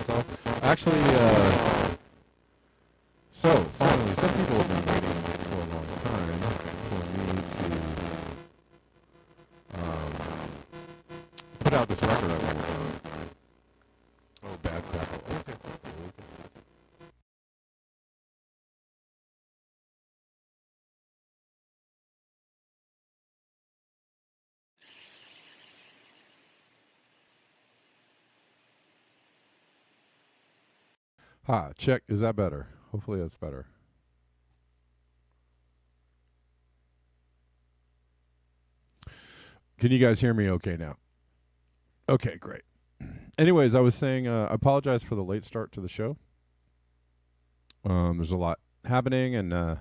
myself. Actually, so finally, some people have been waiting for a long time for me to put out this record I've been working on. Oh, bad crackle. Okay. Ha, check. Is that better? Hopefully that's better. Can you guys hear me okay now? Okay, great. Anyways, I was saying, I apologize for the late start to the show. There's a lot happening and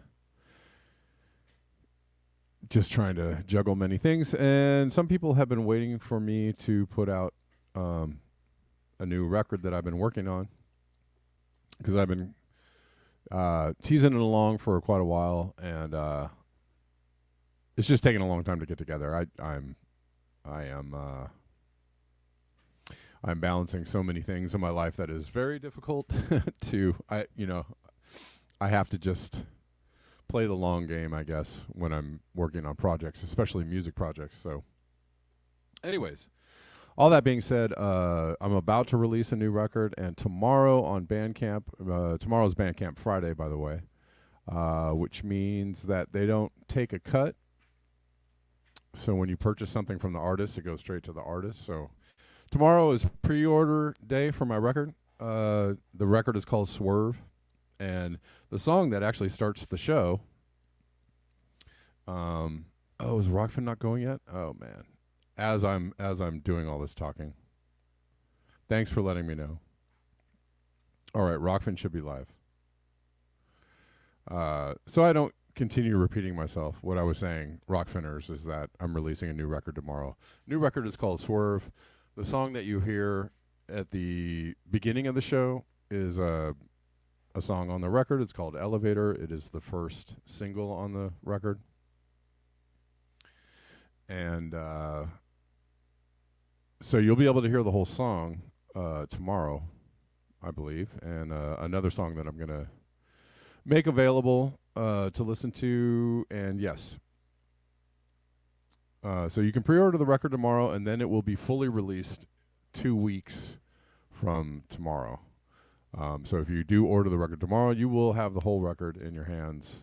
just trying to juggle many things. And some people have been waiting for me to put out a new record that I've been working on because I've been teasing it along for quite a while, and it's just taking a long time to get together. I'm balancing so many things in my life that is very difficult to I have to just play the long game, I guess, when I'm working on projects, especially music projects. So anyways, all that being said, I'm about to release a new record, and tomorrow on Bandcamp, tomorrow's Bandcamp Friday, by the way, which means that they don't take a cut. So when you purchase something from the artist, it goes straight to the artist. So tomorrow is pre-order day for my record. The record is called Swerve, and the song that actually starts the show. Oh, is Rockfin not going yet? Oh man. As I'm doing all this talking. Thanks for letting me know. All right, Rockfin should be live. So I don't continue repeating myself. What I was saying, Rockfinners, is that I'm releasing a new record tomorrow. New record is called Swerve. The song that you hear at the beginning of the show is a song on the record. It's called Elevator. It is the first single on the record. And so you'll be able to hear the whole song tomorrow, I believe. And another song that I'm going to make available to listen to. And yes. So you can pre-order the record tomorrow, and then it will be fully released 2 weeks from tomorrow. So if you do order the record tomorrow, you will have the whole record in your hands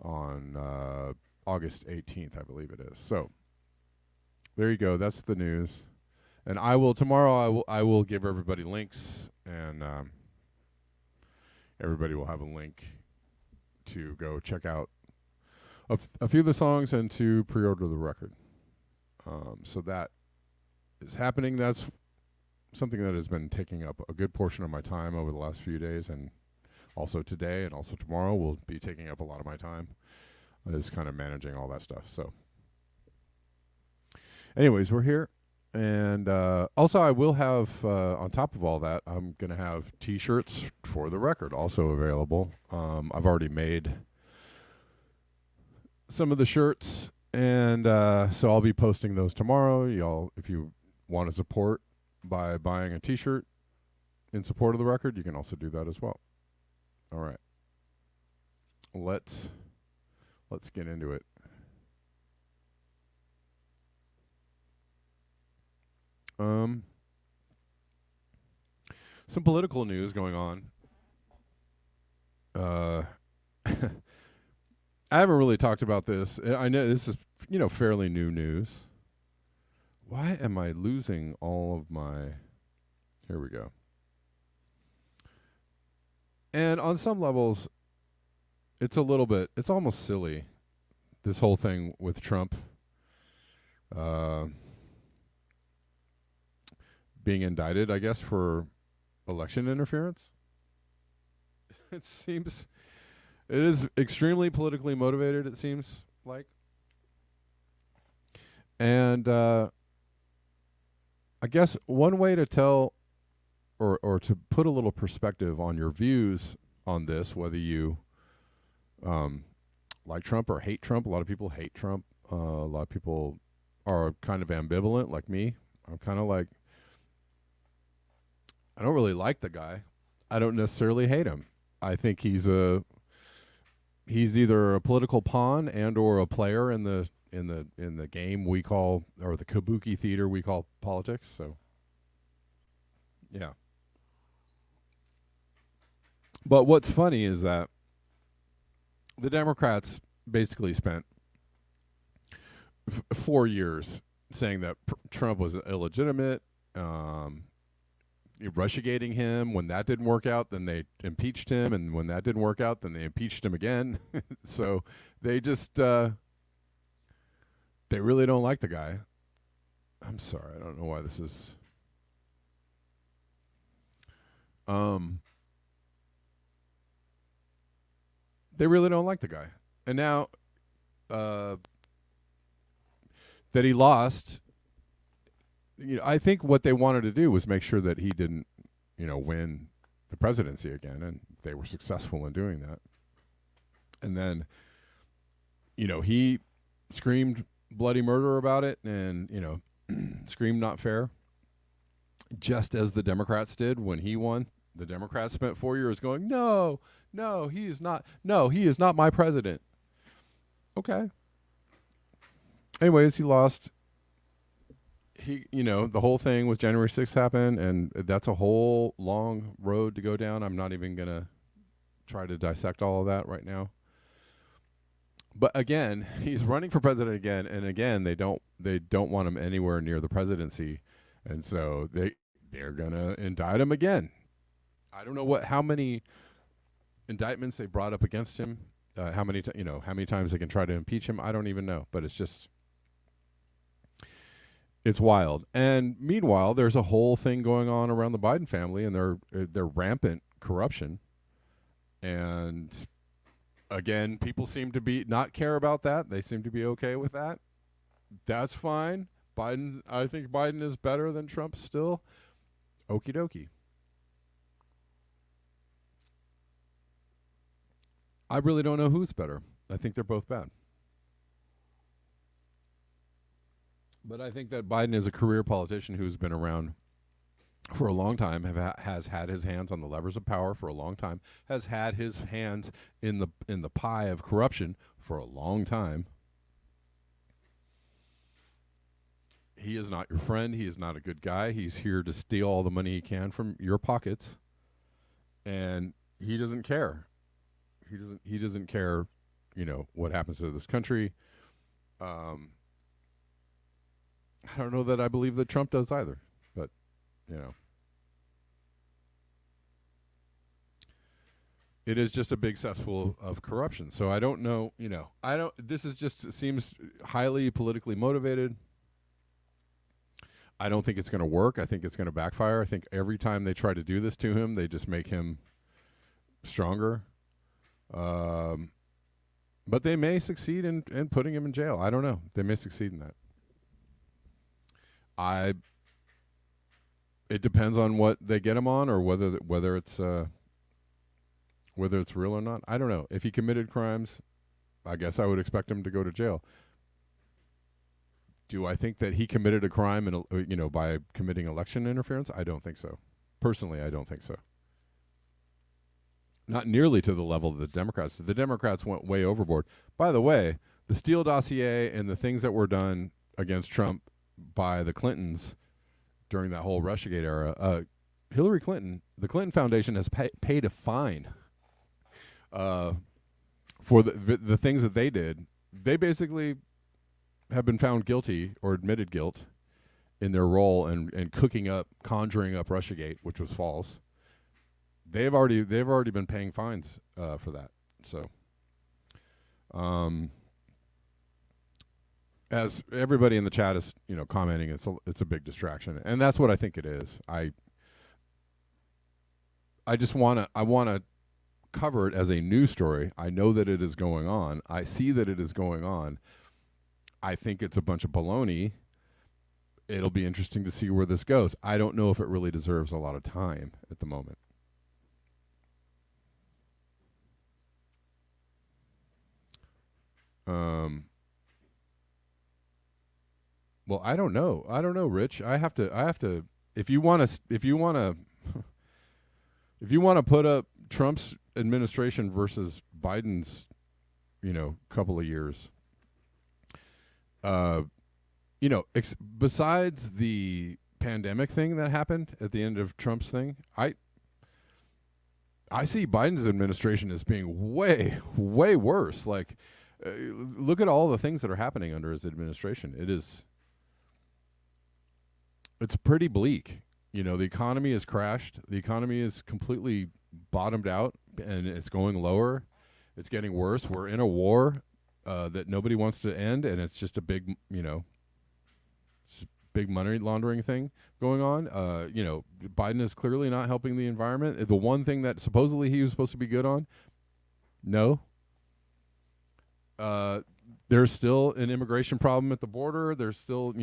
on August 18th, I believe it is. So there you go. That's the news. And tomorrow I will give everybody links, and everybody will have a link to go check out a few of the songs and to pre-order the record. So that is happening. That's something that has been taking up a good portion of my time over the last few days, and also today and also tomorrow will be taking up a lot of my time, is kind of managing all that stuff. So anyways, we're here. And also I will have, on top of all that, I'm going to have T-shirts for the record also available. I've already made some of the shirts, and so I'll be posting those tomorrow. Y'all, if you want to support by buying a T-shirt in support of the record, you can also do that as well. All right. Let's get into it. Some political news going on. I haven't really talked about this. I know this is, fairly new news. Why am I losing all of my... Here we go. And on some levels, it's almost silly, this whole thing with Trump being indicted, I guess, for election interference. It is extremely politically motivated, it seems like. And I guess one way to tell or to put a little perspective on your views on this, whether you like Trump or hate Trump. A lot of people hate Trump. A lot of people are kind of ambivalent, like me. I'm kind of like, I don't really like the guy. I don't necessarily hate him. I think he's either a political pawn and or a player in the game we call, or the kabuki theater we call politics. So yeah. But what's funny is that the Democrats basically spent 4 years saying that Trump was illegitimate, Russiagating him. When that didn't work out, then they impeached him, and when that didn't work out, then they impeached him again. So they just they really don't like the guy. I'm sorry, I don't know why this is. They really don't like the guy, and now that he lost, I think what they wanted to do was make sure that he didn't, win the presidency again, and they were successful in doing that. And then, he screamed bloody murder about it, and screamed not fair, just as the Democrats did when he won. The Democrats spent 4 years going, no, he is not my president. Okay. Anyways, he lost. The whole thing with January 6th happened, and that's a whole long road to go down. I'm not even going to try to dissect all of that right now. But again, he's running for president again, and again, they don't want him anywhere near the presidency, and so they're going to indict him again. I don't know how many indictments they brought up against him, how many times they can try to impeach him. I don't even know, but it's wild. And meanwhile, there's a whole thing going on around the Biden family and their rampant corruption. And again, people seem to not care about that. They seem to be okay with that. That's fine. I think Biden is better than Trump still. Okie dokie. I really don't know who's better. I think they're both bad. But I think that Biden is a career politician who's been around for a long time, has had his hands on the levers of power for a long time, has had his hands in the pie of corruption for a long time. He is not your friend. He is not a good guy. He's here to steal all the money he can from your pockets, and he doesn't care. He doesn't care, what happens to this country. I don't know that I believe that Trump does either, but it is just a big cesspool of corruption. So I don't know, this seems highly politically motivated. I don't think it's going to work. I think it's going to backfire. I think every time they try to do this to him, they just make him stronger. But they may succeed in putting him in jail. I don't know. They may succeed in that. It depends on what they get him on, or whether it's real or not. I don't know. If he committed crimes, I guess I would expect him to go to jail. Do I think that he committed a crime by committing election interference? I don't think so. Personally, I don't think so. Not nearly to the level of the Democrats. The Democrats went way overboard. By the way, the Steele dossier and the things that were done against Trump by the Clintons during that whole Russiagate era, Hillary Clinton, the Clinton Foundation has paid a fine for the things that they did. They basically have been found guilty or admitted guilt in their role in conjuring up Russiagate, which was false. They've already been paying fines for that. So, as everybody in the chat is commenting, it's a big distraction, and that's what I think it is. I just wanna cover it as a news story. I know that it is going on. I see that it is going on. I think it's a bunch of baloney. It'll be interesting to see where this goes. I don't know if it really deserves a lot of time at the moment. Well, I don't know. I don't know, Rich. I have to. If you want to, if you want to put up Trump's administration versus Biden's, couple of years, uh, besides the pandemic thing that happened at the end of Trump's thing, I see Biden's administration as being way, way worse. Like, look at all the things that are happening under his administration. It's pretty bleak. The economy has crashed. The economy is completely bottomed out, and it's going lower. It's getting worse. We're in a war that nobody wants to end, and it's just a big, big money laundering thing going on. Biden is clearly not helping the environment. The one thing that supposedly he was supposed to be good on, no. There's still an immigration problem at the border. There's still,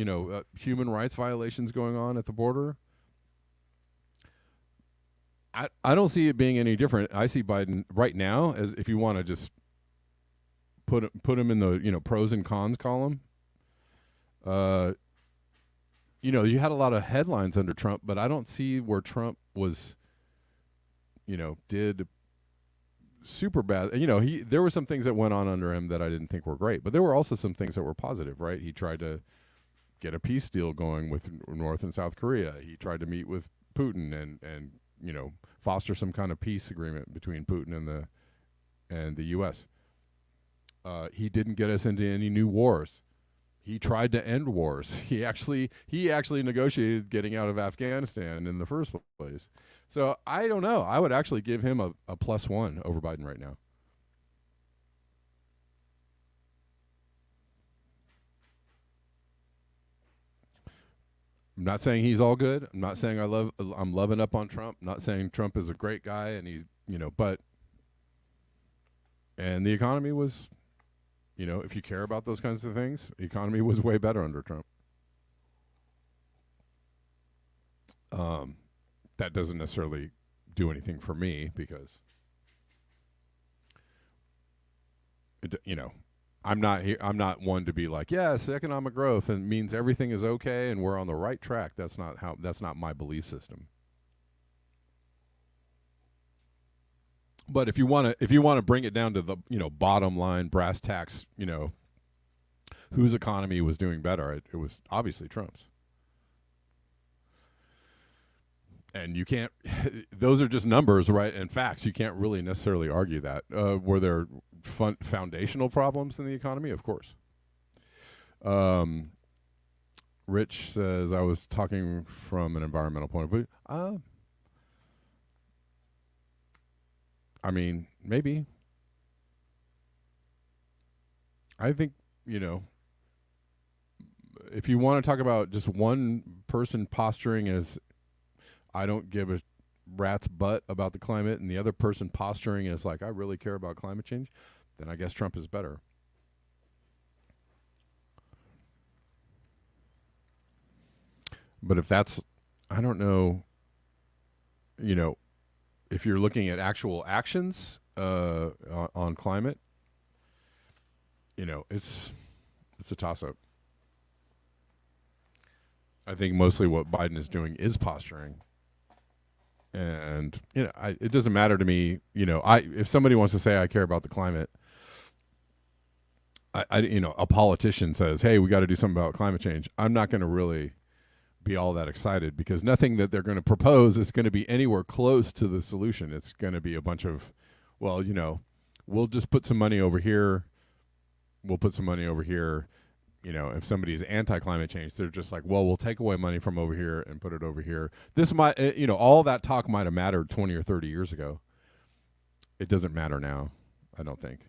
human rights violations going on at the border. I don't see it being any different. I see Biden right now as, if you want to just put him in the pros and cons column. You had a lot of headlines under Trump, but I don't see where Trump was, did super bad. There were some things that went on under him that I didn't think were great, but there were also some things that were positive, right? He tried to get a peace deal going with North and South Korea. He tried to meet with Putin and foster some kind of peace agreement between Putin and the U.S. He didn't get us into any new wars. He tried to end wars. He actually negotiated getting out of Afghanistan in the first place. So I don't know. I would actually give him a +1 over Biden right now. I'm not saying he's all good. I'm not saying I'm loving up on Trump. I'm not saying Trump is a great guy and he's, and the economy was, if you care about those kinds of things, the economy was way better under Trump. That doesn't necessarily do anything for me because, I'm not one to be like, yes, economic growth and means everything is okay and we're on the right track. That's not my belief system. But if you want to bring it down to the, bottom line, brass tacks, whose economy was doing better, it was obviously Trump's. And you can't, those are just numbers, right? And facts. You can't really necessarily argue that. Were there foundational problems in the economy? Of course. Rich says, I was talking from an environmental point of view. I mean, maybe. I think, if you want to talk about just one person posturing as, I don't give a rat's butt about the climate, and the other person posturing as like, I really care about climate change, then I guess Trump is better. But if that's, I don't know, if you're looking at actual actions on climate, it's a toss-up. I think mostly what Biden is doing is posturing. And it doesn't matter to me. If somebody wants to say I care about the climate, a politician says, "Hey, we got to do something about climate change." I'm not going to really be all that excited because nothing that they're going to propose is going to be anywhere close to the solution. It's going to be a bunch of, well, we'll just put some money over here. We'll put some money over here. If somebody's anti-climate change, they're just like, well, we'll take away money from over here and put it over here. This might, all that talk might have mattered 20 or 30 years ago. It doesn't matter now, I don't think.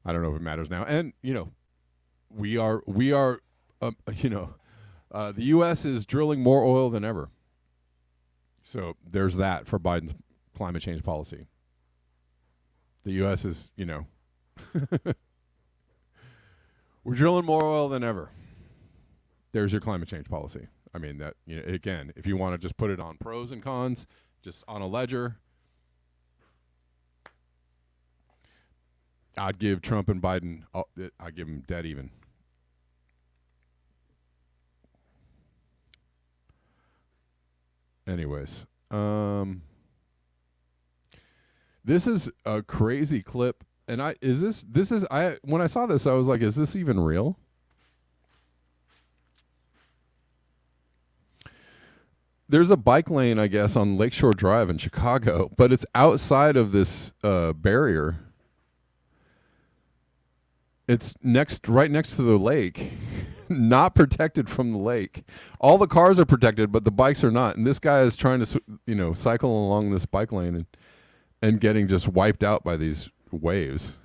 I don't know if it matters now. And, we are, the U.S. is drilling more oil than ever. So there's that for Biden's climate change policy. The U.S. is, we're drilling more oil than ever. There's your climate change policy. I mean, that, again, if you want to just put it on pros and cons, just on a ledger, I'd give Trump and Biden, I'd give them dead even. Anyways, this is a crazy clip, and when I saw this, I was like, is this even real? There's a bike lane, I guess, on Lakeshore Drive in Chicago, but it's outside of this barrier. It's right next to the lake, not protected from the lake. All the cars are protected, but the bikes are not. And this guy is trying to, cycle along this bike lane and getting just wiped out by these waves.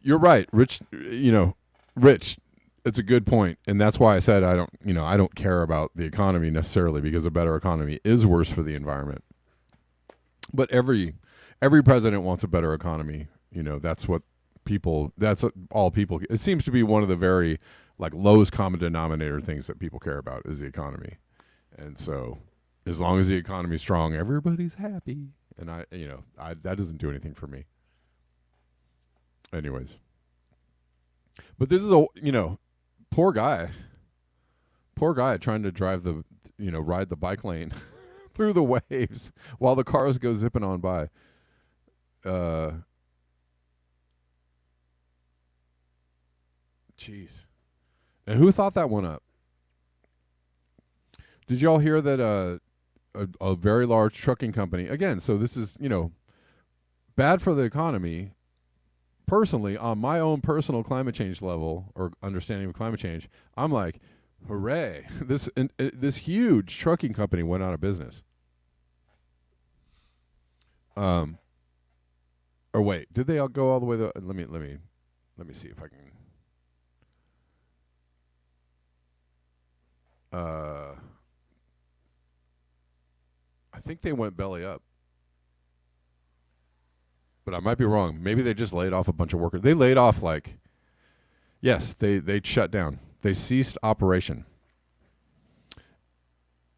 You're right, Rich. Rich. It's a good point, and that's why I said I don't care about the economy necessarily, because a better economy is worse for the environment. But every president wants a better economy. That's what all people. It seems to be one of the very lowest common denominator things that people care about is the economy, and so as long as the economy's strong, everybody's happy. And that doesn't do anything for me. Anyways, but this is poor guy trying to ride the bike lane through the waves while the cars go zipping on by. Jeez. And who thought that one up? Did y'all hear that a very large trucking company, again, so this is, bad for the economy. Personally, on my own personal climate change level or understanding of climate change, I'm like, hooray. This huge trucking company went out of business. Or wait, did they all go all the way to, let me see if I can. I think they went belly up. But I might be wrong. Maybe they just laid off a bunch of workers. They laid off yes, they shut down. They ceased operation,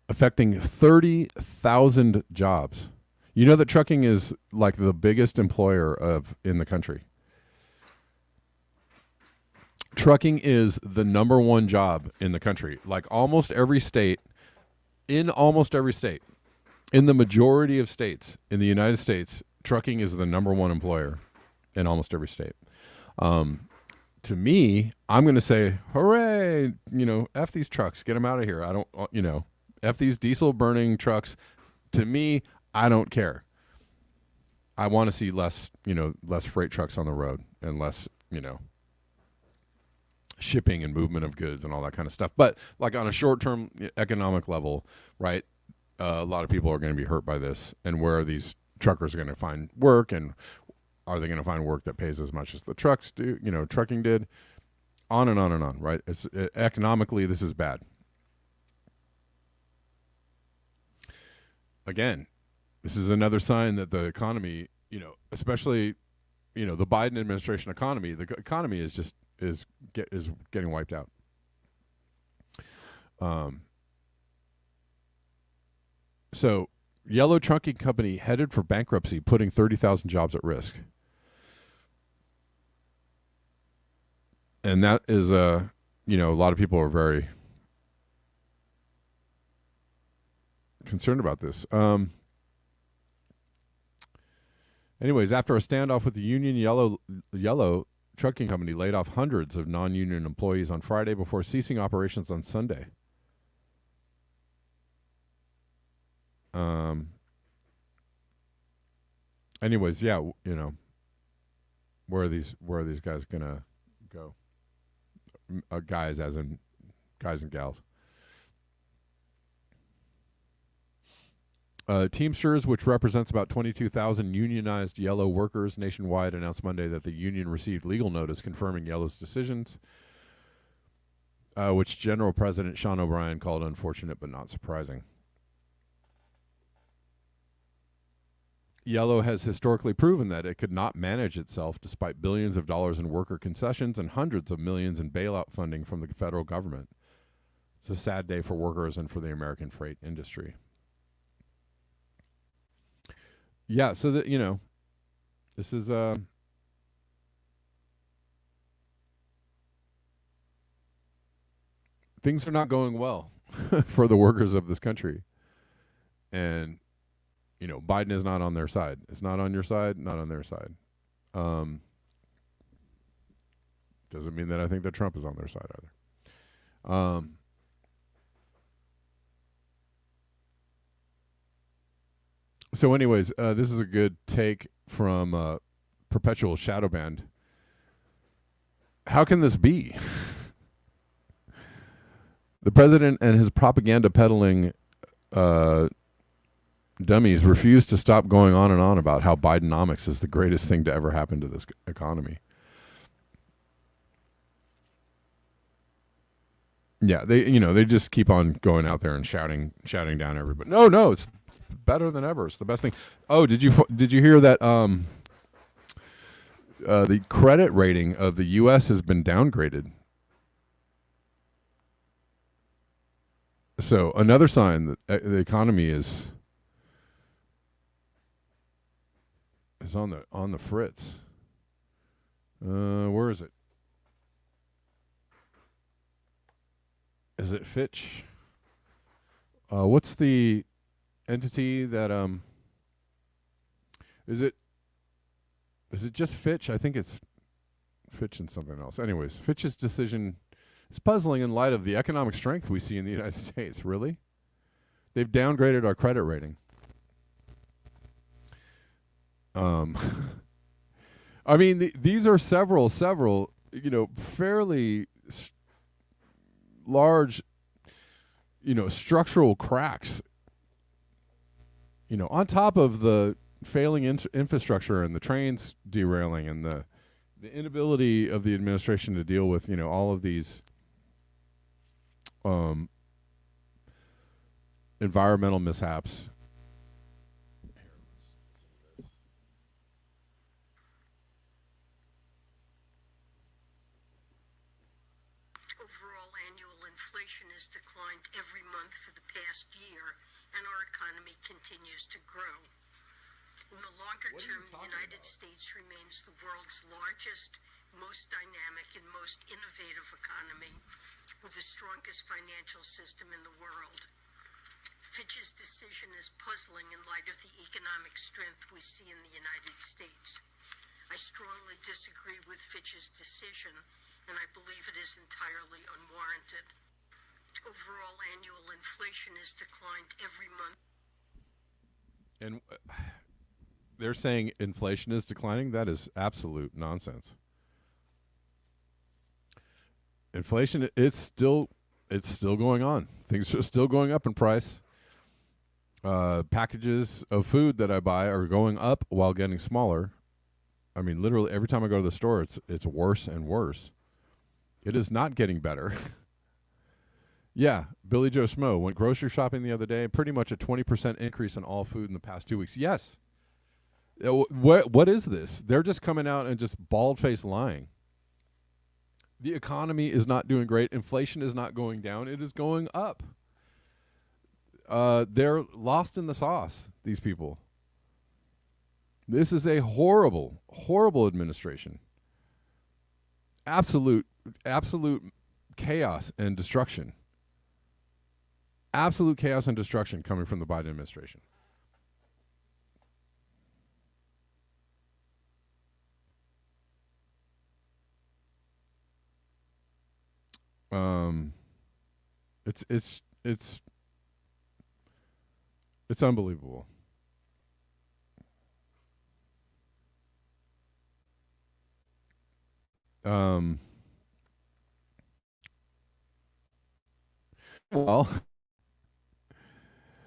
affecting 30,000 jobs. You know that trucking is the biggest employer in the country. Trucking is the number one job in the country. In almost every state, in the majority of states in the United States, trucking is the number one employer in almost every state. To me, I'm going to say, hooray, F these trucks, get them out of here. I don't, F these diesel burning trucks. To me, I don't care. I want to see less freight trucks on the road and less, shipping and movement of goods and all that kind of stuff. But on a short-term economic level, right, a lot of people are going to be hurt by this. And where are these truckers going to find work, and are they going to find work that pays as much as the trucks do, trucking did? On and on and on, right? Economically, this is bad. Again, this is another sign that the economy, especially, the Biden administration economy, the economy is getting wiped out. So Yellow Trucking Company headed for bankruptcy, putting 30,000 jobs at risk. And that is a lot of people are very concerned about this. Anyways, after a standoff with the union, Yellow Trucking Company laid off hundreds of non-union employees on Friday before ceasing operations on Sunday. Anyways, yeah, where are these guys gonna go? Guys, as in guys and gals. Teamsters, which represents about 22,000 unionized Yellow workers nationwide, announced Monday that the union received legal notice confirming Yellow's decisions, which General President Sean O'Brien called unfortunate but not surprising. Yellow has historically proven that it could not manage itself despite billions of dollars in worker concessions and hundreds of millions in bailout funding from the federal government. It's a sad day for workers and for the American freight industry. Yeah, so that this is things are not going well for the workers of this country. And, Biden is not on their side. It's not on your side, not on their side. Doesn't mean that I think that Trump is on their side either. So anyways, this is a good take from Perpetual Shadow Band. How can this be? The president and his propaganda peddling dummies refuse to stop going on and on about how Bidenomics is the greatest thing to ever happen to this economy. Yeah, they just keep on going out there and shouting down everybody. No, it's better than ever. It's the best thing. Oh, did you hear that? The credit rating of the U.S. has been downgraded. So another sign that the economy is on the fritz. Where is it? Is it Fitch? What's the entity that is it just Fitch? I think it's Fitch and something else. Anyways, Fitch's decision is puzzling in light of the economic strength we see in the United States. Really? They've downgraded our credit rating. I mean, these are several, fairly large, structural cracks, on top of the failing infrastructure and the trains derailing and the inability of the administration to deal with, all of these environmental mishaps. Overall annual inflation has declined every month for the past year, and our economy continues to grow. In the longer term, the United States remains the world's largest, most dynamic, and most innovative economy, with the strongest financial system in the world. Fitch's decision is puzzling in light of the economic strength we see in the United States. I strongly disagree with Fitch's decision, and I believe it is entirely unwarranted. Overall annual inflation has declined every month. And they're saying inflation is declining? That is absolute nonsense. Inflation, it's still going on. Things are still going up in price. Packages of food that I buy are going up while getting smaller. I mean, literally every time I go to the store, it's worse and worse. It is not getting better. Yeah, Billy Joe Smo went grocery shopping the other day. Pretty much a 20% increase in all food in the past 2 weeks. Yes. What is this? They're just coming out and just bald-faced lying. The economy is not doing great. Inflation is not going down. It is going up. They're lost in the sauce, these people. This is a horrible, horrible administration. Absolute chaos and destruction. Absolute chaos and destruction coming from the Biden administration. It's unbelievable. Well,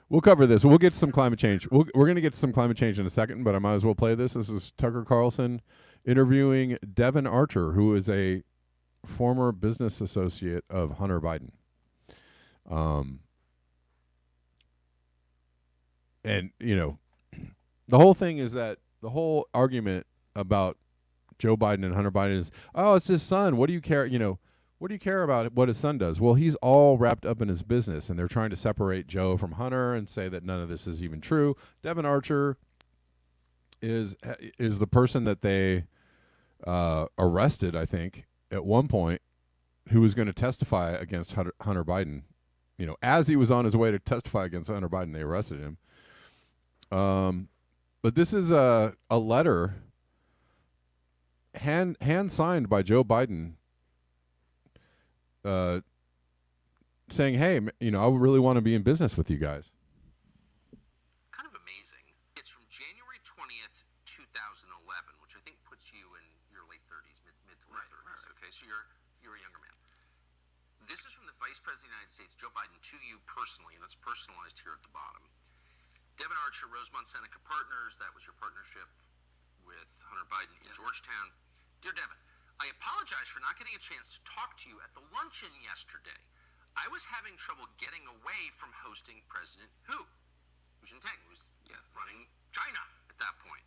we'll cover this. We'll get to some climate change. We're going to get to some climate change in a second, but I might as well play this. This is Tucker Carlson interviewing Devon Archer, who is a former business associate of Hunter Biden. And, the whole thing is that the whole argument about Joe Biden and Hunter Biden is, oh, it's his son. What do you care? What do you care about what his son does? Well, he's all wrapped up in his business, and they're trying to separate Joe from Hunter and say that none of this is even true. Devon Archer is the person that they arrested, I think, at one point, who was going to testify against Hunter Biden as he was on his way to testify against Hunter Biden, they arrested him. But this is a letter hand signed by Joe Biden, saying, "Hey, I really want to be in business with you guys." Kind of amazing. It's from January 20th, 2011, which I think puts you in your late 30s, mid to late 30s. Right. Okay, so you're a younger man. This is from the Vice President of the United States, Joe Biden, to you personally, and it's personalized here at the bottom. Devin Archer, Rosemont Seneca Partners, that was your partnership with Hunter Biden in Georgetown. Dear Devin, I apologize for not getting a chance to talk to you at the luncheon yesterday. I was having trouble getting away from hosting President Hu Jintao, who was running China at that point.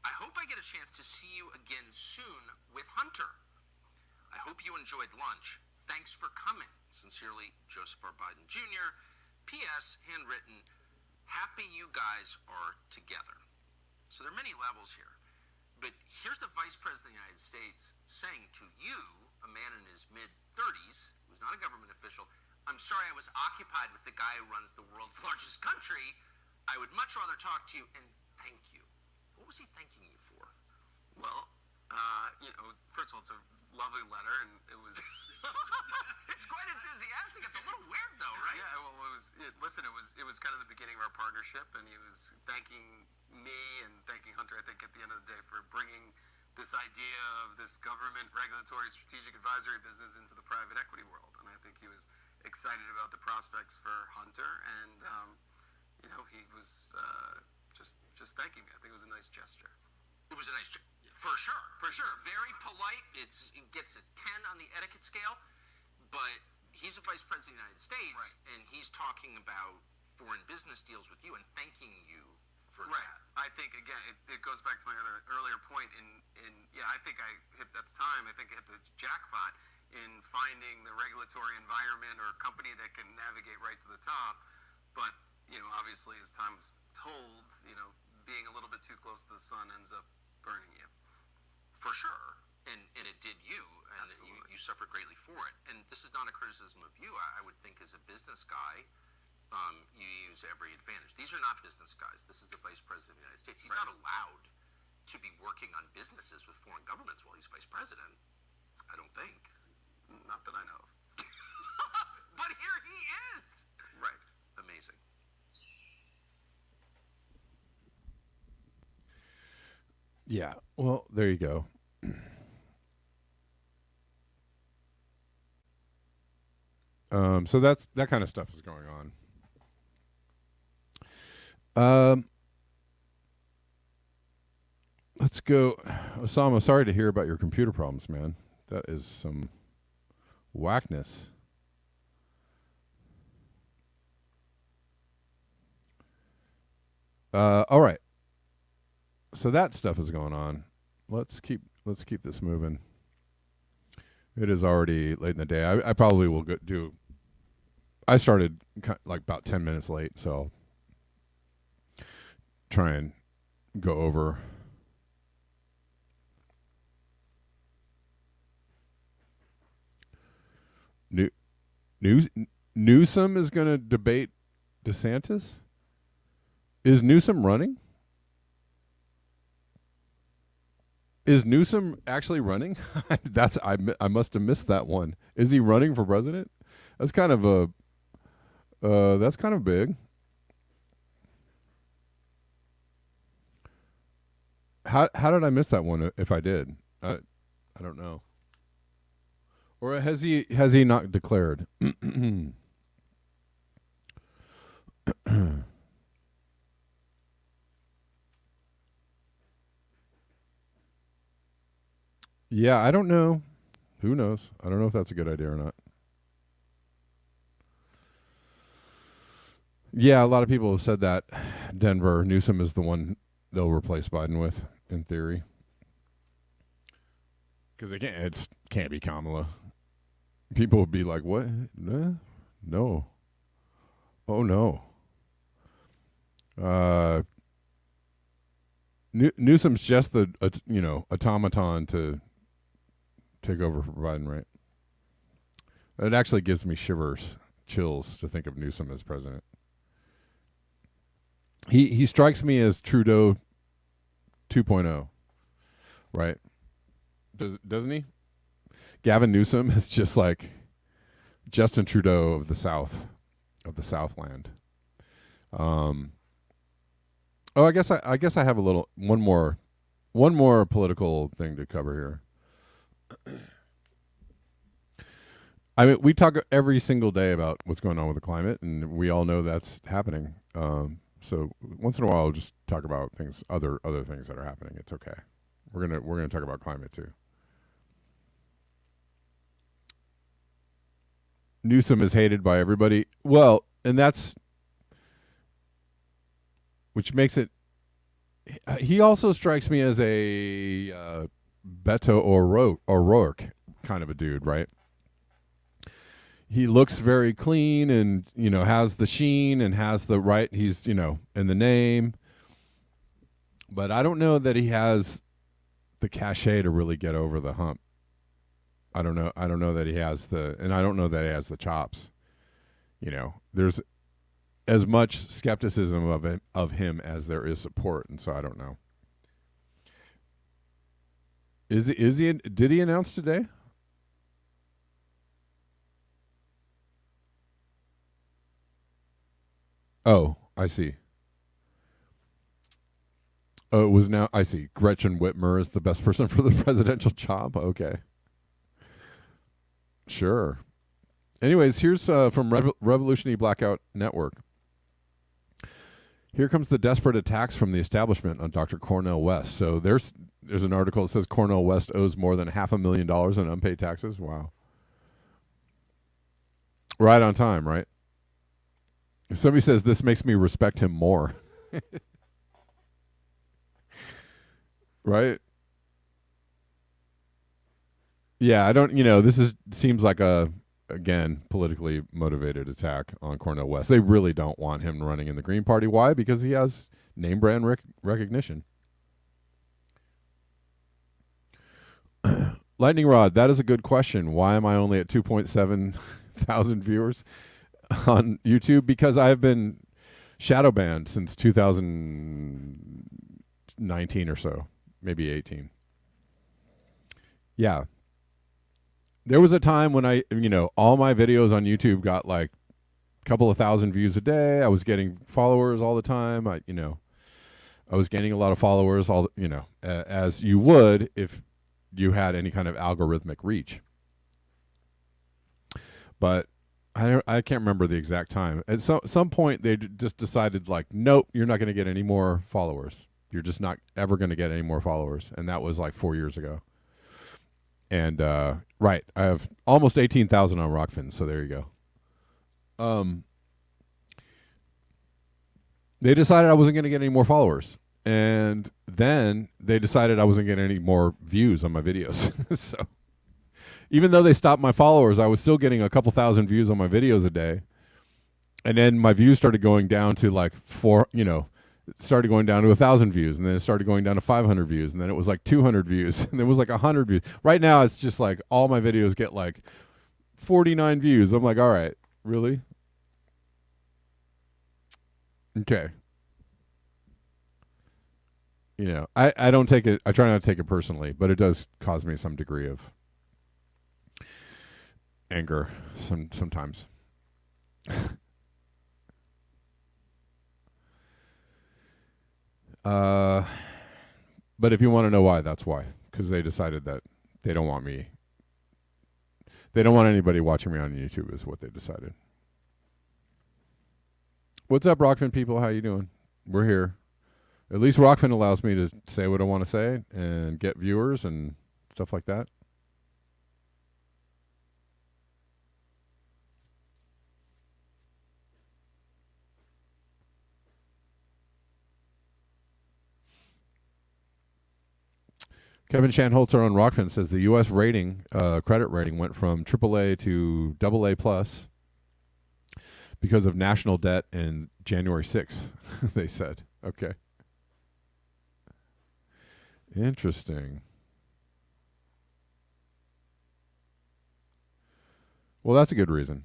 I hope I get a chance to see you again soon with Hunter. I hope you enjoyed lunch. Thanks for coming. Sincerely, Joseph R. Biden Jr. P.S. Handwritten, happy you guys are together. So there are many levels here. But here's the Vice President of the United States saying to you, a man in his mid-30s, who's not a government official, I'm sorry I was occupied with the guy who runs the world's largest country. I would much rather talk to you and thank you. What was he thanking you for? Well, first of all, it's a lovely letter, and it was... It's quite enthusiastic. It's a little weird, though, right? Yeah, well, it was kind of the beginning of our partnership, and he was thanking me and thanking Hunter, I think, at the end of the day, for bringing this idea of this government regulatory strategic advisory business into the private equity world. And I think he was excited about the prospects for Hunter, and, he was just thanking me. I think it was a nice gesture. It was a nice gesture. For sure. Very polite. It gets a 10 on the etiquette scale, but he's a vice president of the United States, right, and he's talking about foreign business deals with you and thanking you for that. I think, again, it goes back to my earlier point I think I hit, at the time, I think I hit the jackpot in finding the regulatory environment or a company that can navigate right to the top, but, obviously as time was told, being a little bit too close to the sun ends up burning you. For sure, and it did you, and you suffered greatly for it. And this is not a criticism of you. I would think as a business guy, you use every advantage. These are not business guys. This is the Vice President of the United States. He's not allowed to be working on businesses with foreign governments while he's Vice President. I don't think. Not that I know of. But here he is. Right. Amazing. Yeah. Well, there you go. So that kind of stuff is going on. Let's go. Osama, sorry to hear about your computer problems, man. That is some whackness. All right. So that stuff is going on. Let's keep this moving. It is already late in the day. I probably will do. I started like about 10 minutes late, so I'll try and go over. Newsom is going to debate DeSantis. Is Newsom running? Is Newsom actually running? I must have missed that one. Is he running for president? That's kind of big. How did I miss that one? If I did, I don't know. Or has he not declared? Yeah, I don't know. Who knows? I don't know if that's a good idea or not. Yeah, a lot of people have said that Denver, Newsom is the one they'll replace Biden with, in theory. Because it can't be Kamala. People would be like, what? No. Oh, no. Newsom's just the automaton to take over for Biden, right? It actually gives me shivers chills to think of Newsom as president. He strikes me as Trudeau 2.0, right? Doesn't he? Gavin Newsom is just like Justin Trudeau of the Southland. Oh, I guess I have one more political thing to cover here. I mean, we talk every single day about what's going on with the climate, and we all know that's happening. So once in a while, I'll just talk about other things that are happening. It's okay. We're gonna talk about climate too. Newsom is hated by everybody. Well, and which makes it. He also strikes me as a Beto O'Rourke kind of a dude, right? He looks very clean and, has the sheen and has the right. He's, in the name. But I don't know that he has the cachet to really get over the hump. I don't know that he has and I don't know that he has the chops. There's as much skepticism of him as there is support, and so I don't know. Did he announce today? Oh, I see. Oh, it was now. I see. Gretchen Whitmer is the best person for the presidential job. Okay. Sure. Anyways, here's from Revolutionary Blackout Network. Here comes the desperate attacks from the establishment on Dr. Cornel West. So there's an article that says Cornel West owes more than $500,000 in unpaid taxes. Wow. Right on time, right? Somebody says this makes me respect him more. Right? Yeah, I don't, this seems like again, politically motivated attack on Cornel West. They really don't want him running in the Green Party. Why? Because he has name brand recognition. Lightning Rod, that is a good question. Why am I only at 2.7 thousand viewers on YouTube? Because I've been shadow banned since 2019 or so, maybe 18. Yeah. There was a time when all my videos on YouTube got like a couple of thousand views a day. I was getting followers all the time. I was gaining a lot of followers, as you would if you had any kind of algorithmic reach. But I can't remember the exact time. At some point, they just decided, like, nope, you're not going to get any more followers. You're just not ever going to get any more followers. And that was like 4 years ago. And, right, I have almost 18,000 on Rockfin, so there you go. They decided I wasn't going to get any more followers. And then they decided I wasn't getting any more views on my videos. So even though they stopped my followers, I was still getting a couple thousand views on my videos a day. And then my views started going down to like started going down to 1,000 views, and then it started going down to 500 views, and then it was like 200 views, and it was like 100 views. Right now, it's just like all my videos get like 49 views. I'm like, all right, really? Okay. I don't take it. I try not to take it personally, but it does cause me some degree of anger sometimes. But if you want to know why, that's why. Because they decided that they don't want me. They don't want anybody watching me on YouTube is what they decided. What's up, Rockfin people? How you doing? We're here. At least Rockfin allows me to say what I want to say and get viewers and stuff like that. Kevin Shanholzer on Rockfin says the U.S. rating, credit rating, went from AAA to AA plus because of national debt in January 6th, they said. Okay. Interesting. Well, that's a good reason.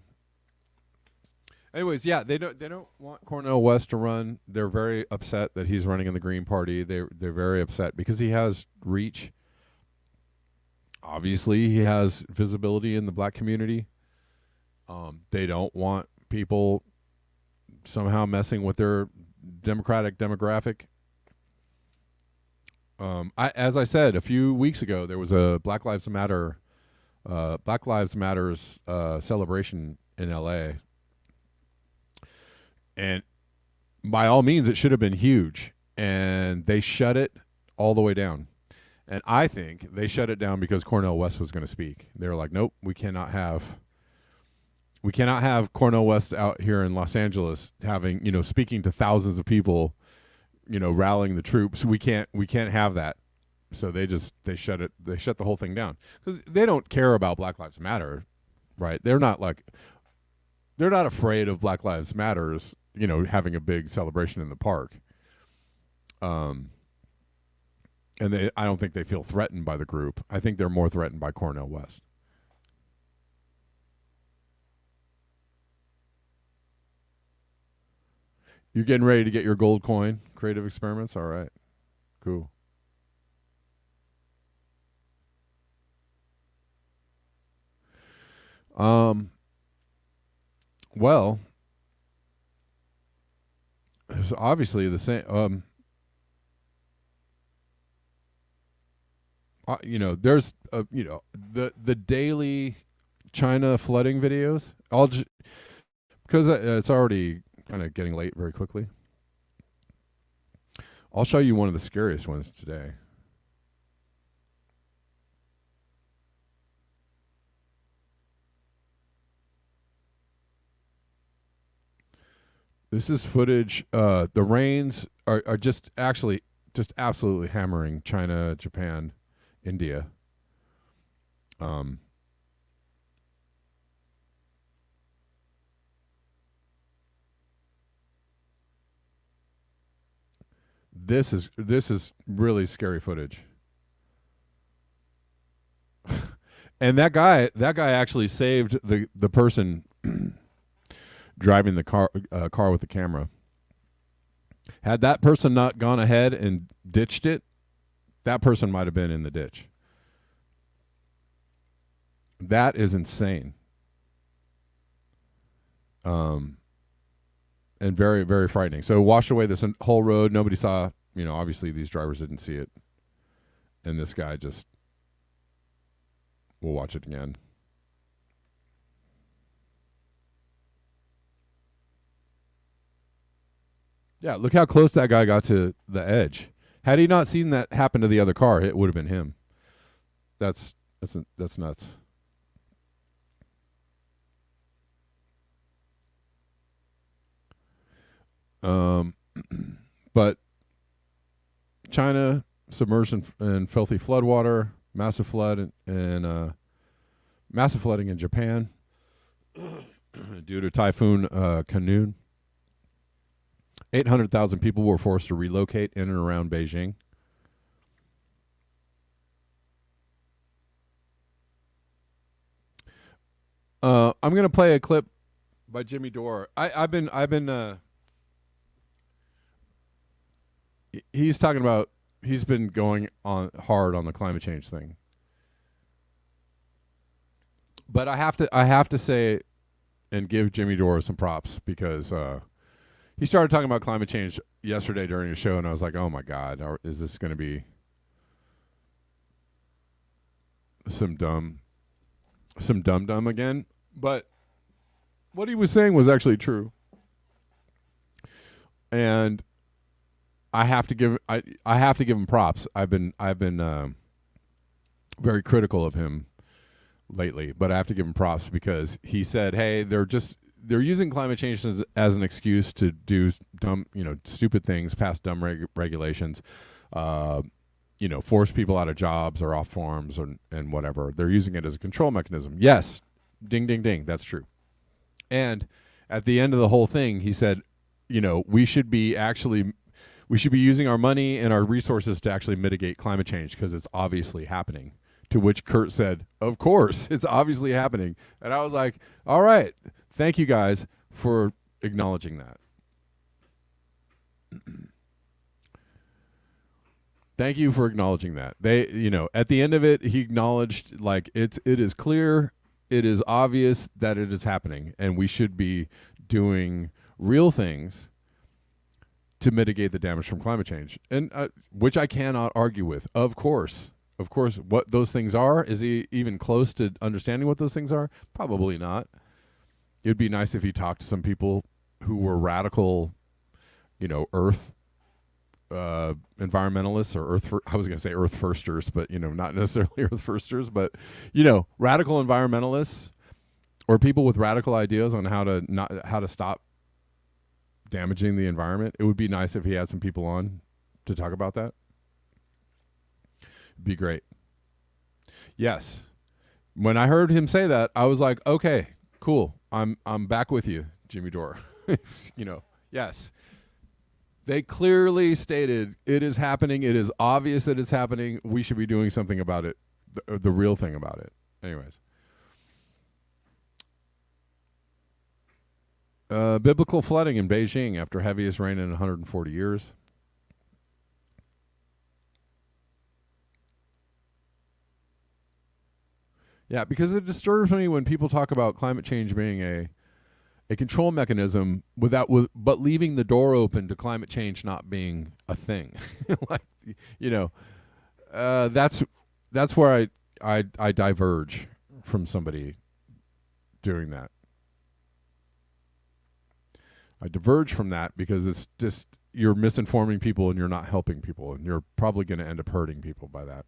Anyways, yeah, they don't want Cornel West to run. They're very upset that he's running in the Green Party. They're very upset because he has reach. Obviously, he has visibility in the black community. They don't want people somehow messing with their Democratic demographic. As I said a few weeks ago, there was a Black Lives Matters celebration in L.A. And by all means, it should have been huge, and they shut it all the way down. And I think they shut it down because Cornel West was going to speak. They were like, "Nope, we cannot have Cornel West out here in Los Angeles having, speaking to thousands of people, rallying the troops. We can't have that." So they shut the whole thing down because they don't care about Black Lives Matter, right? They're not afraid of Black Lives Matters, having a big celebration in the park. And I don't think they feel threatened by the group. I think they're more threatened by Cornel West. You're getting ready to get your gold coin, Creative Experiments? All right. Cool. Well, it's obviously the same. There's the daily China flooding videos. Because it's already kind of getting late very quickly. I'll show you one of the scariest ones today. This is footage. The rains are just absolutely hammering China, Japan, India. This is really scary footage. And that guy actually saved the person driving the car with the camera. Had that person not gone ahead and ditched it, that person might have been in the ditch. That is insane. And very, very frightening. So washed away this whole road. Nobody saw, obviously these drivers didn't see it. And this guy we'll watch it again. Yeah, look how close that guy got to the edge. Had he not seen that happen to the other car, it would have been him. That's nuts. But China submerged in filthy floodwater, massive flood and massive flooding in Japan due to Typhoon Kanun. 800,000 people were forced to relocate in and around Beijing. I'm gonna play a clip by Jimmy Dore. I've been he's talking about, he's been going on hard on the climate change thing. But I have to say and give Jimmy Dore some props because he started talking about climate change yesterday during a show, and I was like, oh my God, is this going to be some dumb again? But what he was saying was actually true. And I have to give him props. I've been very critical of him lately, but I have to give him props because he said, "Hey, they're using climate change as an excuse to do dumb, stupid things, pass dumb regulations, force people out of jobs or off farms and whatever. They're using it as a control mechanism." Yes, ding, ding, ding. That's true. And at the end of the whole thing, he said, we should be using our money and our resources to actually mitigate climate change because it's obviously happening. To which Kurt said, "Of course, it's obviously happening." And I was like, all right, thank you guys for acknowledging that. Thank you for acknowledging that. They, at the end of it, he acknowledged like it is clear, it is obvious that it is happening, and we should be doing real things to mitigate the damage from climate change, and which I cannot argue with. Of course, what those things are, is he even close to understanding what those things are? Probably not. It'd be nice if he talked to some people who were radical, earth environmentalists or I was going to say earth firsters, but not necessarily earth firsters, but radical environmentalists or people with radical ideas on how to stop damaging the environment. It would be nice if he had some people on to talk about that. Be great. Yes. When I heard him say that, I was like, okay, cool. I'm back with you, Jimmy Dore. Yes. They clearly stated it is happening. It is obvious that it's happening. We should be doing something about it. The real thing about it. Anyways. Biblical flooding in Beijing after heaviest rain in 140 years. Yeah, because it disturbs me when people talk about climate change being a control mechanism but leaving the door open to climate change not being a thing. That's where I diverge from somebody doing that. I diverge from that because it's just you're misinforming people and you're not helping people, and you're probably going to end up hurting people by that.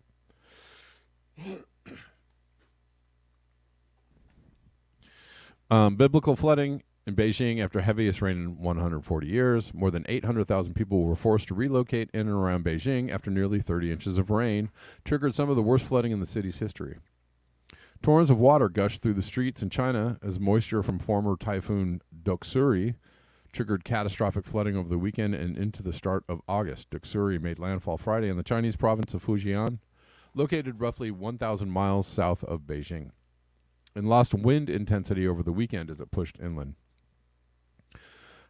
Biblical flooding in Beijing after heaviest rain in 140 years. More than 800,000 people were forced to relocate in and around Beijing after nearly 30 inches of rain triggered some of the worst flooding in the city's history. Torrents of water gushed through the streets in China as moisture from former typhoon Doksuri triggered catastrophic flooding over the weekend and into the start of August. Doksuri made landfall Friday in the Chinese province of Fujian, located roughly 1,000 miles south of Beijing, and lost wind intensity over the weekend as it pushed inland.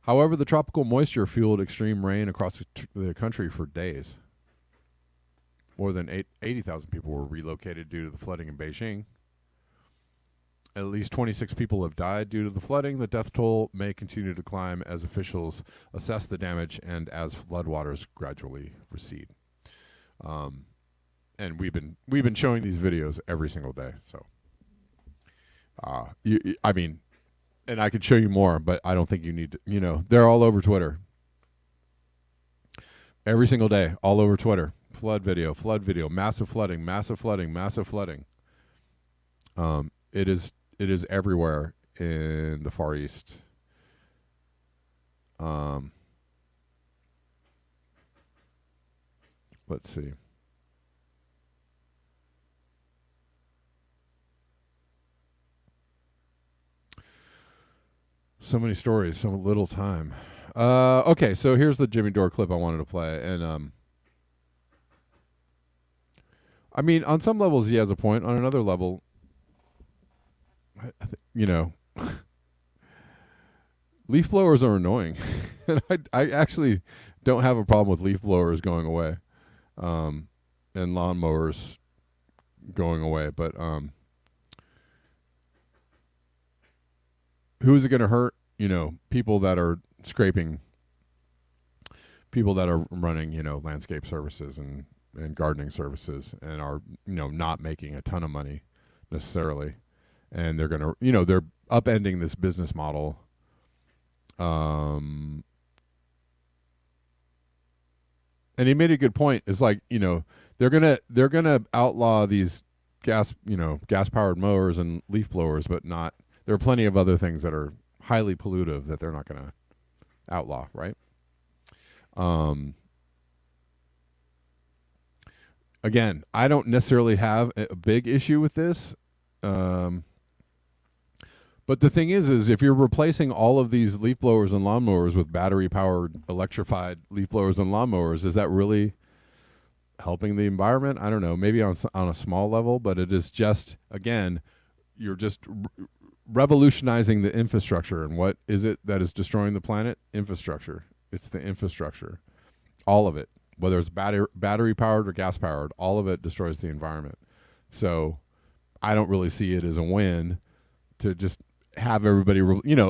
However, the tropical moisture fueled extreme rain across the country for days. More than 80,000 people were relocated due to the flooding in Beijing. At least 26 people have died due to the flooding. The death toll may continue to climb as officials assess the damage and as floodwaters gradually recede. And we've been showing these videos every single day. So, and I could show you more, but I don't think you need to. They're all over Twitter. Every single day, all over Twitter. Flood video, massive flooding, massive flooding, massive flooding. It is everywhere in the Far East. Let's see. So many stories, so little time. Okay, so here's the Jimmy Dore clip I wanted to play, and on some levels he has a point. On another level, leaf blowers are annoying. And I actually don't have a problem with leaf blowers going away, and lawnmowers going away. But who is it going to hurt? People that are scraping, people that are running, landscape services and gardening services and are, not making a ton of money necessarily. And they're going to, they're upending this business model. And he made a good point. It's like, they're going to outlaw these gas powered mowers and leaf blowers, but not, there are plenty of other things that are highly pollutive that they're not going to outlaw, right? Again, I don't necessarily have a big issue with this. But the thing is if you're replacing all of these leaf blowers and lawnmowers with battery-powered, electrified leaf blowers and lawnmowers, is that really helping the environment? I don't know. Maybe on a small level, but it is just, again, you're just revolutionizing the infrastructure. And what is it that is destroying the planet? Infrastructure. It's the infrastructure. All of it, whether it's battery powered or gas powered, all of it destroys the environment. So I don't really see it as a win to just have everybody,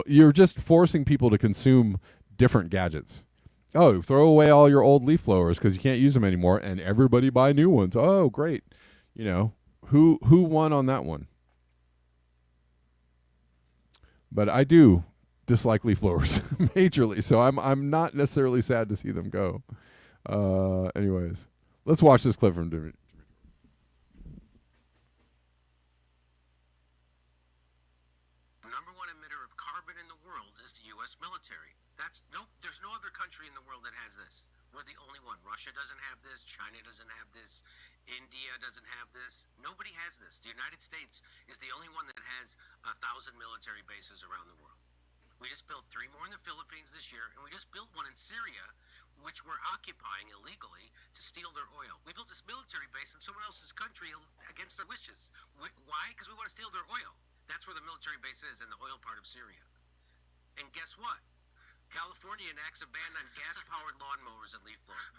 you're just forcing people to consume different gadgets. Oh, throw away all your old leaf blowers because you can't use them anymore, and everybody buy new ones. Oh, great. Who won on that one? But I do dislike leaf blowers majorly, so I'm not necessarily sad to see them go. Anyways, let's watch this clip from Jimmy. Number one emitter of carbon in the world is the U.S. military. There's no other country in the world that has this. We're the only one. Russia doesn't have this. China doesn't have this. India doesn't have this. Nobody has this. The United States is the only one that has 1,000 military bases around the world. We just built 3 more in the Philippines this year, and we just built one in Syria, which we're occupying illegally to steal their oil. We built this military base in someone else's country against their wishes. Why? Because we want to steal their oil. That's where the military base is, in the oil part of Syria. And guess what? California enacts a ban on gas-powered lawnmowers and leaf blowers.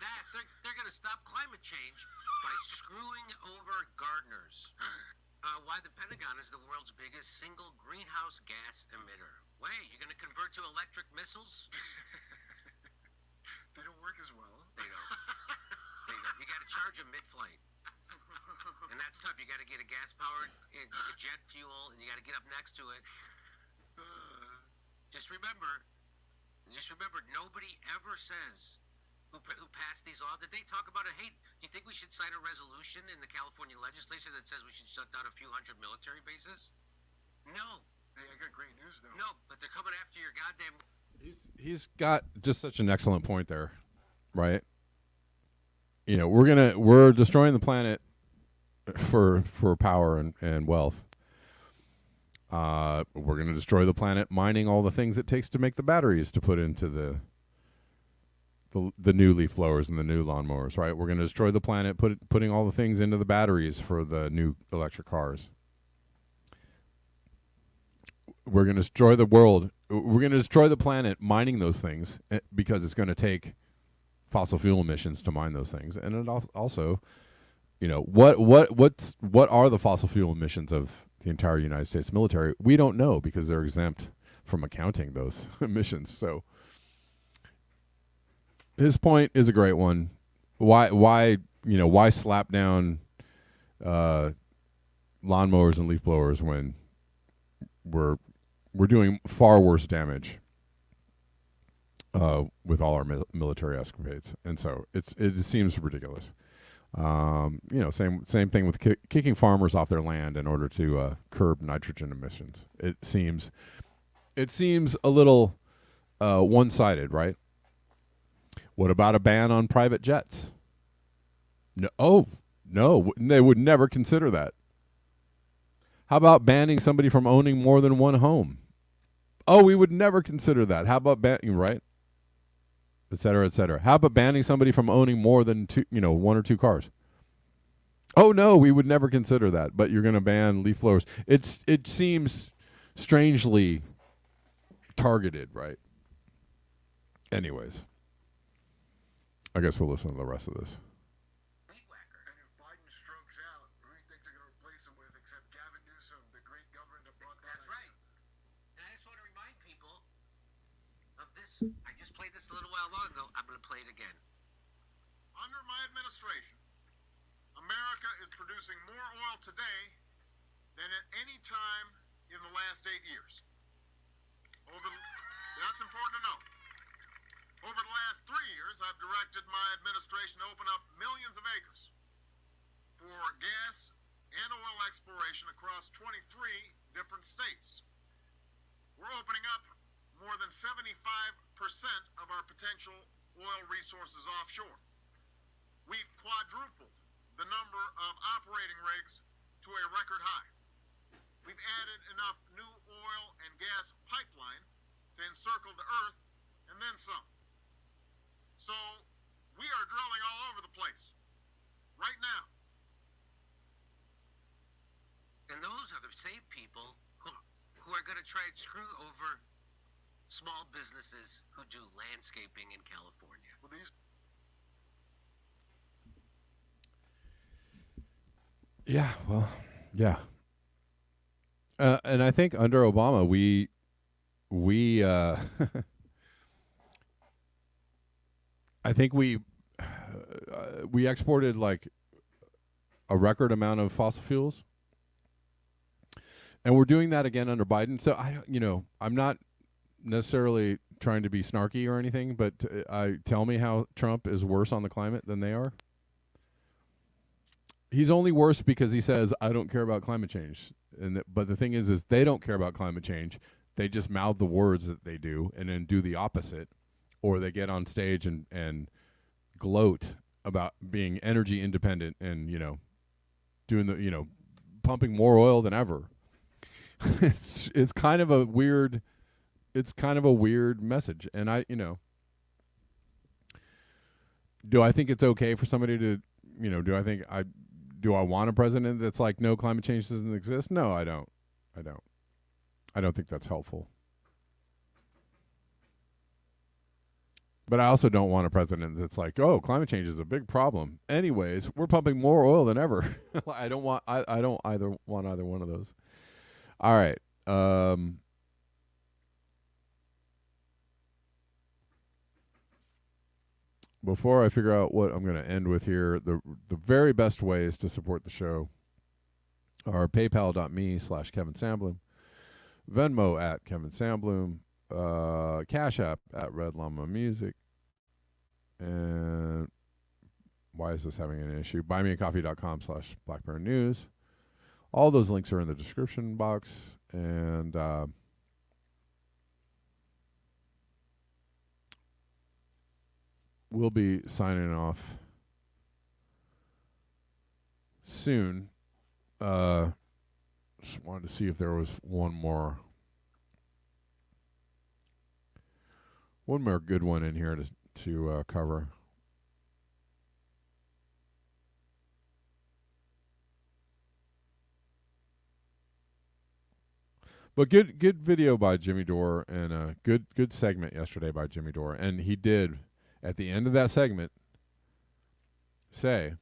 They're going to stop climate change by screwing over gardeners. Why the Pentagon is the world's biggest single greenhouse gas emitter. Wait, you're going to convert to electric missiles? They don't work as well. They don't. You got to charge them mid-flight. And that's tough. You got to get a gas-powered jet fuel, and you got to get up next to it. Just remember, nobody ever says who passed these laws. Did they talk about it? Hey, do you think we should sign a resolution in the California legislature that says we should shut down a few hundred military bases? No. Hey, I got great news though. No, but they're coming after your goddamn. He's got just such an excellent point there, right? We're destroying the planet for power and wealth. We're going to destroy the planet mining all the things it takes to make the batteries to put into the new leaf blowers and the new lawnmowers, right? We're going to destroy the planet putting all the things into the batteries for the new electric cars. We're going to destroy the world. We're going to destroy the planet mining those things because it's going to take fossil fuel emissions to mine those things. And it also, what are the fossil fuel emissions of the entire United States military? We don't know because they're exempt from accounting those emissions. So his point is a great one. Why slap down lawnmowers and leaf blowers when we're doing far worse damage with all our military escapades? And so it seems ridiculous. Same thing with kicking farmers off their land in order to curb nitrogen emissions. It seems a little one-sided, right? What about a ban on private jets? No, they would never consider that. How about banning somebody from owning more than one home? Oh, we would never consider that. How about banning, right? Et cetera, et cetera. How about banning somebody from owning more than 1 or 2 cars? Oh no, we would never consider that. But you're going to ban leaf blowers. It seems strangely targeted, right? Anyways, I guess we'll listen to the rest of this. And if Biden strokes out, who do you think they're going to replace him with except Gavin Newsom, the great governor that brought that? That's right. And I just want to remind people of this. I just played this a little while ago. I'm going to play it again. Under my administration, America is producing more oil today than at any time in the last 8 years. That's important to know. Over the last 3 years, I've directed my administration to open up millions of acres for gas and oil exploration across 23 different states. We're opening up more than 75% of our potential oil resources offshore. We've quadrupled the number of operating rigs to a record high. We've added enough new oil and gas pipeline to encircle the earth and then some. So we are drilling all over the place right now. And those are the same people who who are going to try and screw over small businesses who do landscaping in California. Well, these Yeah, well, yeah. And I think under Obama, we I think we exported like a record amount of fossil fuels, and we're doing that again under Biden. So I'm not necessarily trying to be snarky or anything, but tell me how Trump is worse on the climate than they are. He's only worse because he says, I don't care about climate change. But the thing is they don't care about climate change. They just mouth the words that they do and then do the opposite. Or they get on stage and gloat about being energy independent and, doing pumping more oil than ever. It's kind of a weird message. And do I think it's okay for somebody to, do I want a president that's like, no, climate change doesn't exist? No, I don't. I don't think that's helpful. But I also don't want a president that's like, oh, climate change is a big problem. Anyways, we're pumping more oil than ever. I don't want either one of those. All right. Before I figure out what I'm going to end with here, the very best ways to support the show are paypal.me/Kevin Sandblum, Venmo at Kevin Sandblum, Cash App at Red Llama Music, and why is this having an issue? Buymeacoffee.com/Blackburn News. All those links are in the description box, and we'll be signing off soon. Just wanted to see if there was one more good one in here to cover. But good video by Jimmy Dore, and a good segment yesterday by Jimmy Dore, and he did at the end of that segment say,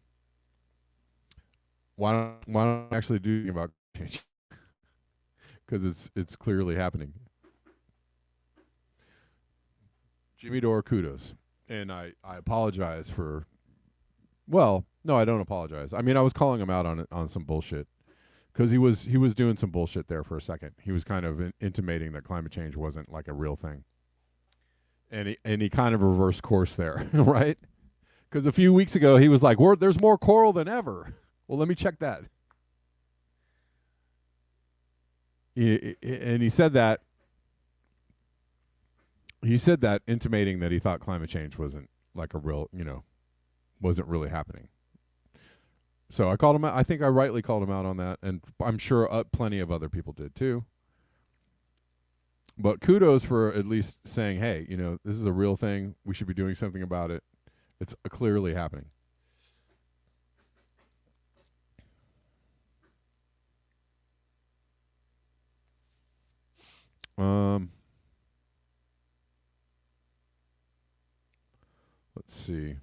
why don't I actually do anything about change? Because it's clearly happening. Jimmy Dore, kudos. And I apologize for, well, no, I don't apologize. I mean, I was calling him out on some bullshit, because he was doing some bullshit there for a second. He was kind of intimating that climate change wasn't like a real thing. And he kind of reversed course there, right? Because a few weeks ago he was like, there's more coral than ever. Well, let me check that. And he said that intimating that he thought climate change wasn't like a real, wasn't really happening. So I called him out. I think I rightly called him out on that, and I'm sure plenty of other people did too. But kudos for at least saying, hey, this is a real thing. We should be doing something about it. It's clearly happening. Let's see.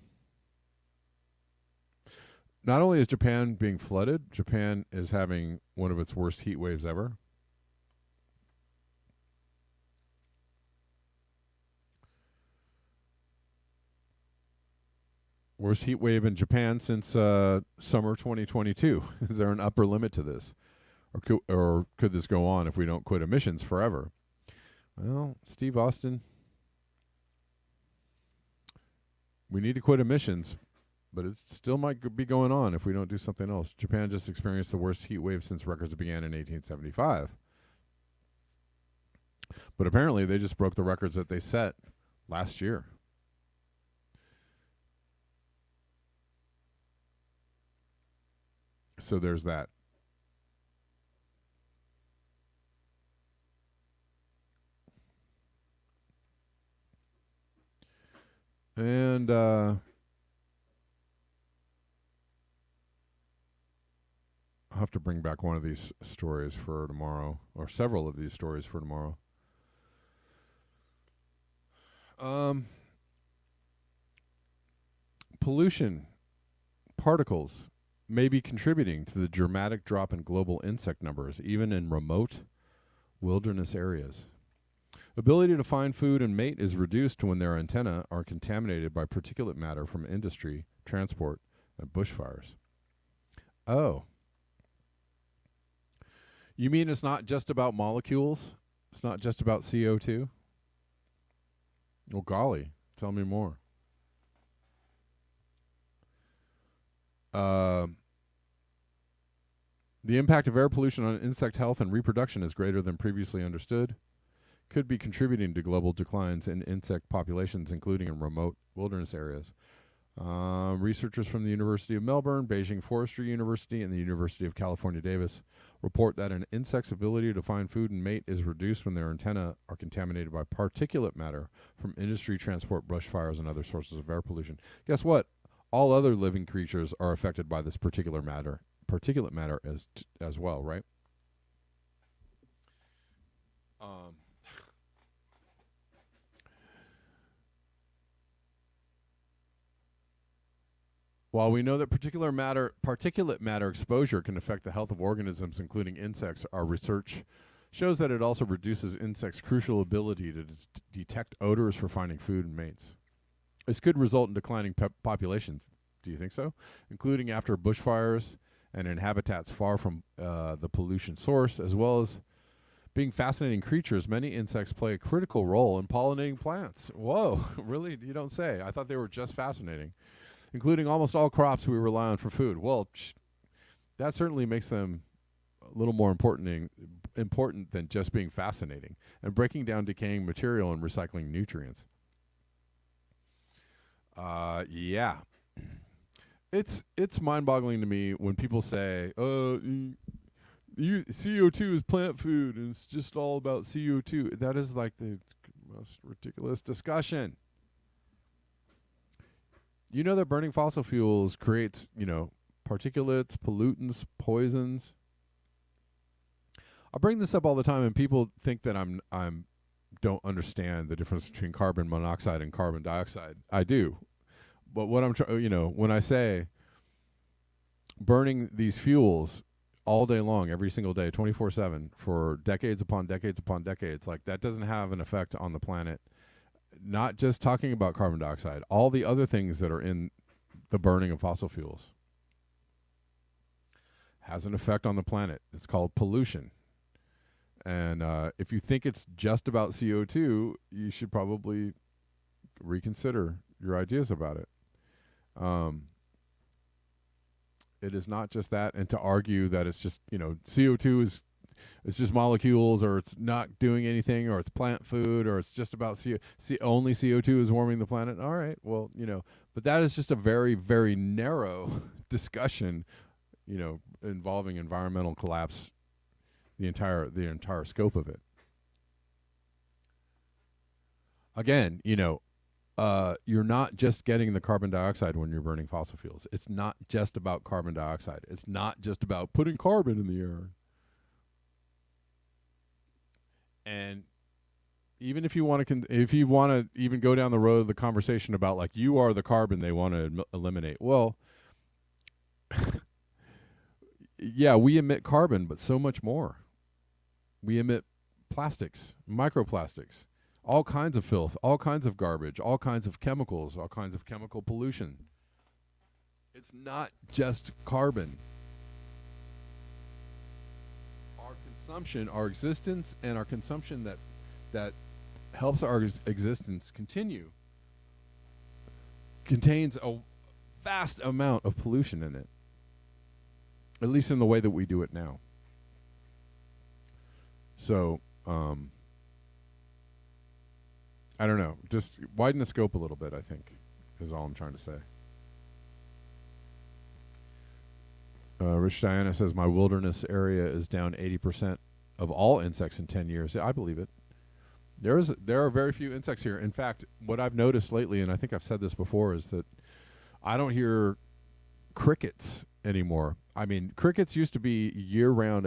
Not only is Japan being flooded, Japan is having one of its worst heat waves ever. Worst heat wave in Japan since summer 2022. Is there an upper limit to this? Or could this go on if we don't quit emissions forever? Well, Steve Austin, we need to quit emissions, but it still might be going on if we don't do something else. Japan just experienced the worst heat wave since records began in 1875. But apparently they just broke the records that they set last year. So there's that. And have to bring back one of these stories for tomorrow, or several of these stories for tomorrow. Pollution particles may be contributing to the dramatic drop in global insect numbers, even in remote wilderness areas. Ability to find food and mate is reduced when their antennae are contaminated by particulate matter from industry, transport, and bushfires. Oh. You mean it's not just about molecules? It's not just about CO2? Well, golly, tell me more. The impact of air pollution on insect health and reproduction is greater than previously understood. Could be contributing to global declines in insect populations, including in remote wilderness areas. Researchers from the University of Melbourne, Beijing Forestry University, and the University of California, Davis report that an insect's ability to find food and mate is reduced when their antennae are contaminated by particulate matter from industry, transport, bushfires, and other sources of air pollution. Guess what? All other living creatures are affected by this particulate matter as well, right? While we know that particulate matter exposure can affect the health of organisms, including insects, our research shows that it also reduces insects' crucial ability to detect odors for finding food and mates. This could result in declining populations. Do you think so? Including after bushfires and in habitats far from the pollution source, as well as being fascinating creatures. Many insects play a critical role in pollinating plants. Whoa, really? You don't say. I thought they were just fascinating. Including almost all crops we rely on for food. Well, that certainly makes them a little more important than just being fascinating and breaking down decaying material and recycling nutrients. Yeah. It's mind-boggling to me when people say, CO2 is plant food and it's just all about CO2. That is like the most ridiculous discussion. You know that burning fossil fuels creates, particulates, pollutants, poisons. I bring this up all the time, and people think that I'm don't understand the difference between carbon monoxide and carbon dioxide. I do, but what I'm when I say burning these fuels all day long, every single day, 24/7, for decades upon decades upon decades, like that doesn't have an effect on the planet. Not just talking about carbon dioxide, all the other things that are in the burning of fossil fuels has an effect on the planet. It's called pollution. And if you think it's just about CO2, you should probably reconsider your ideas about it. It is not just that, and to argue that it's just, CO2 is it's just molecules, or it's not doing anything, or it's plant food, or it's just about only CO2 is warming the planet. All right, well, but that is just a very, very narrow discussion, involving environmental collapse, the entire scope of it. Again, you're not just getting the carbon dioxide when you're burning fossil fuels. It's not just about carbon dioxide. It's not just about putting carbon in the air. And even if you want to even go down the road of the conversation about like you are the carbon they want to eliminate, well, yeah, we emit carbon, but so much more. We emit plastics, microplastics, all kinds of filth, all kinds of garbage, all kinds of chemicals, all kinds of chemical pollution. It's not just carbon. Consumption, our existence, and our consumption that helps our existence continue contains a vast amount of pollution in it, at least in the way that we do it now. So, I don't know. Just widen the scope a little bit, I think, is all I'm trying to say. Rich Diana says, my wilderness area is down 80% of all insects in 10 years. Yeah, I believe it. There are very few insects here. In fact, what I've noticed lately, and I think I've said this before, is that I don't hear crickets anymore. I mean, crickets used to be a year round,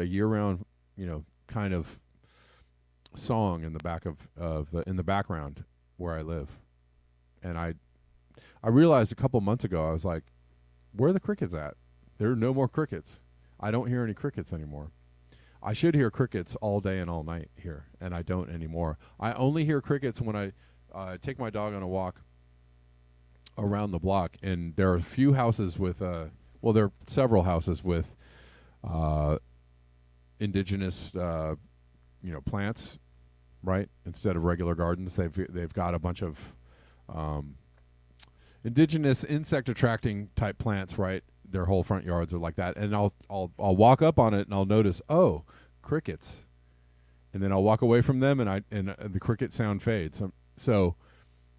kind of song in the back in the background where I live. And I realized a couple months ago, I was like, where are the crickets at? There are no more crickets. I don't hear any crickets anymore. I should hear crickets all day and all night here, and I don't anymore. I only hear crickets when I take my dog on a walk around the block, and there are a few houses with, there are several houses with indigenous, plants, right? Instead of regular gardens, they've got a bunch of indigenous insect attracting type plants, right? Their whole front yards are like that, and I'll walk up on it and I'll notice, oh, crickets, and then I'll walk away from them, and the cricket sound fades. So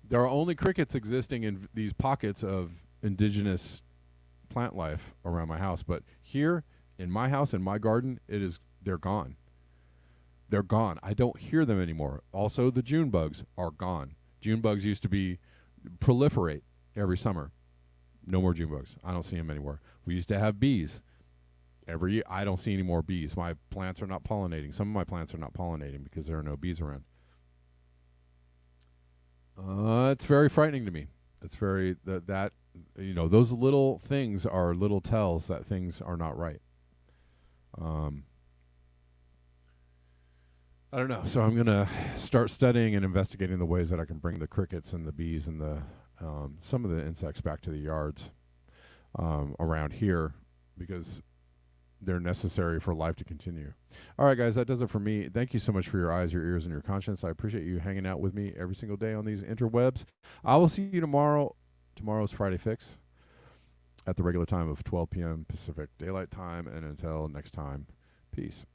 there are only crickets existing in these pockets of indigenous plant life around my house, but here in my house, in my garden, they're gone. They're gone. I don't hear them anymore. Also, the June bugs are gone. June bugs used to proliferate every summer. No more June bugs. I don't see them anymore. We used to have bees. Every year, I don't see any more bees. My plants are not pollinating. Some of my plants are not pollinating because there are no bees around. It's very frightening to me. It's very, those little things are little tells that things are not right. I don't know. So I'm going to start studying and investigating the ways that I can bring the crickets and the bees and some of the insects back to the yards around here, because they're necessary for life to continue. All right, guys, that does it for me. Thank you so much for your eyes, your ears, and your conscience. I appreciate you hanging out with me every single day on these interwebs. I will see you tomorrow. Tomorrow's Friday Fix at the regular time of 12 p.m. Pacific Daylight Time. And until next time, peace.